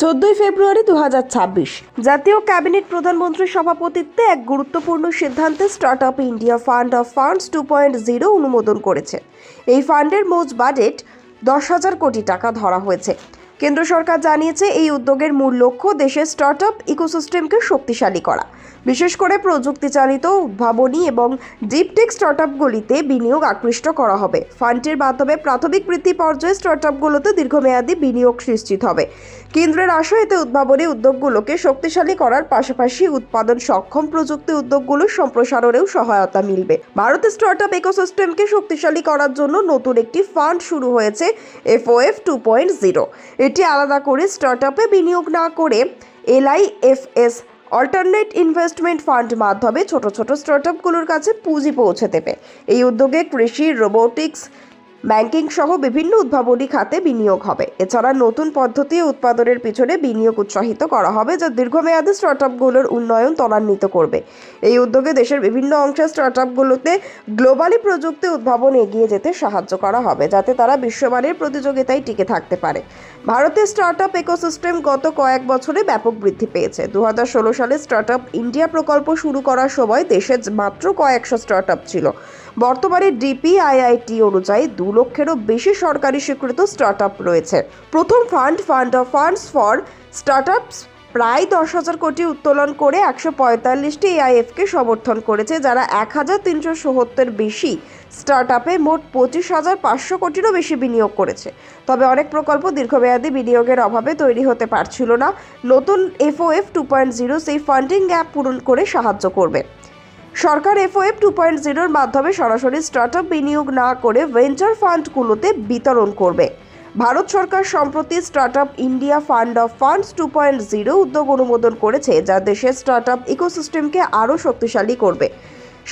14 ফেব্রুয়ারি 2026 জাতীয় ক্যাবিনেট প্রধানমন্ত্রীর সভাপতিত্বে এক গুরুত্বপূর্ণ সিদ্ধান্তে startup India fund of funds 2.0 অনুমোদন করেছে। এই ফান্ডের মোট বাজেট 10,000 কোটি টাকা ধরা হয়েছে। কেন্দ্র সরকার জানিয়েছে, এই উদ্যোগের মূল লক্ষ্য দেশের স্টার্টআপ ইকোসিস্টেমকে শক্তিশালী করা, বিশেষ করে প্রযুক্তি চালিত উদ্ভাবনী এবং ডিপটেক স্টার্টআপগুলিতে বিনিয়োগ আকৃষ্ট করা হবে। ফান্ডের মাধ্যমে প্রাথমিক বৃদ্ধি পর্যায়ে স্টার্টআপগুলোতে দীর্ঘমেয়াদী বিনিয়োগ নিশ্চিত হবে। কেন্দ্রের আশা, এতে উদ্ভাবনী উদ্যোগগুলোকে শক্তিশালী করার পাশাপাশি উৎপাদন সক্ষম প্রযুক্তি উদ্যোগগুলোর সম্প্রসারণেও সহায়তা মিলবে। ভারতের স্টার্টআপ ইকোসিস্টেমকে শক্তিশালী করার জন্য নতুন একটি ফান্ড শুরু হয়েছে, FOF 2.0। এটি আলাদা করে স্টার্টআপে বিনিয়োগ না করে LIFS অল্টারনেট ইনভেস্টমেন্ট ফান্ড মাধ্যমে ছোট ছোট স্টার্টআপগুলোর কাছে পুঁজি পৌঁছে দেবে। এই উদ্যোগে কৃষি, রোবোটিক্স, ব্যাংকিং সহ বিভিন্ন উদ্ভাবনী খাতে বিনিয়োগ হবে। এছাড়া নতুন পদ্ধতি ও উৎপাদনের পিছনে বিনিয়োগ উৎসাহিত করা হবে, যা দীর্ঘমেয়াদী স্টার্টআপগুলোর উন্নয়ন ত্বরান্বিত করবে। এই উদ্যোগে দেশের বিভিন্ন অংশের স্টার্টআপগুলোতে গ্লোবালি প্রযুক্তি উদ্ভাবন এগিয়ে যেতে সাহায্য করা হবে, যাতে তারা বিশ্বমানের প্রতিযোগিতায় টিকে থাকতে পারে। ভারতের স্টার্টআপ ইকোসিস্টেম গত কয়েক বছরে ব্যাপক বৃদ্ধি পেয়েছে। 2016 সালে স্টার্টআপ ইন্ডিয়া প্রকল্প শুরু করার সময় দেশে মাত্র কয়েকশো স্টার্টআপ ছিল। বর্তমানে DPIIT অনুযায়ী 2 লক্ষেরও বেশি সরকারি স্বীকৃত স্টার্টআপ রয়েছে। প্রথম fund of funds for startups প্রায় 10,000 কোটি উত্তোলন করে 145টি AIFকে সমর্থন করেছে, যারা 1,377 বেশি স্টার্টআপে মোট 25,500 কোটিরও বেশি বিনিয়োগ করেছে। তবে অনেক প্রকল্প দীর্ঘমেয়াদী বিনিয়োগের অভাবে তৈরি হতে পারছিল না। নতুন FOF 2.0 সেই ফান্ডিং গ্যাপ পূরণ করে সাহায্য করবে। সরকার FOF 2.0 মাধ্যমে সরাসরি স্টার্টআপ বিনিয়োগ না করে ভেঞ্চার ফান্ডগুলোতে বিতরণ করবে। ভারত সরকার সম্প্রতি startup India fund of funds 2.0 উদ্যোগ অনুমোদন করেছে, যা দেশের স্টার্টআপ ইকোসিস্টেমকে আরও শক্তিশালী করবে।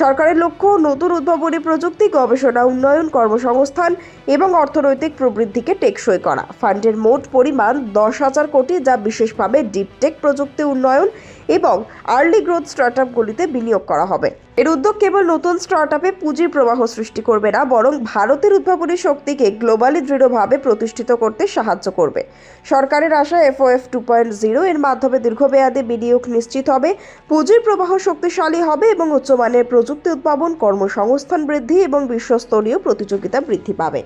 সরকারের লক্ষ্য নতুন উদ্ভাবনী প্রযুক্তি, গবেষণা, উন্নয়ন, কর্মসংস্থান এবং অর্থনৈতিক প্রবৃদ্ধিকে টেকসই করা। ফান্ডের মোট পরিমাণ 10,000 কোটি, যা বিশেষভাবে ডিপটেক প্রযুক্তি উন্নয়ন এবং আর্লি গ্রোথ স্টার্টআপগুলিতে বিনিয়োগ করা হবে। এর উদ্যোগ কেবল নতুন স্টার্টআপে পুঁজির প্রবাহ সৃষ্টি করবে না, বরং ভারতের উদ্ভাবনী শক্তিকে গ্লোবালি দৃঢ়ভাবে প্রতিষ্ঠিত করতে সাহায্য করবে। সরকারের আশা, FOF 2.0 এর মাধ্যমে দীর্ঘমেয়াদী বিনিয়োগ নিশ্চিত হবে, পুঁজির প্রবাহ শক্তিশালী হবে এবং উচ্চমানের প্রযুক্তি উদ্ভাবন, কর্মসংস্থান বৃদ্ধি এবং বিশ্বস্তরীয় প্রতিযোগিতা বৃদ্ধি পাবে।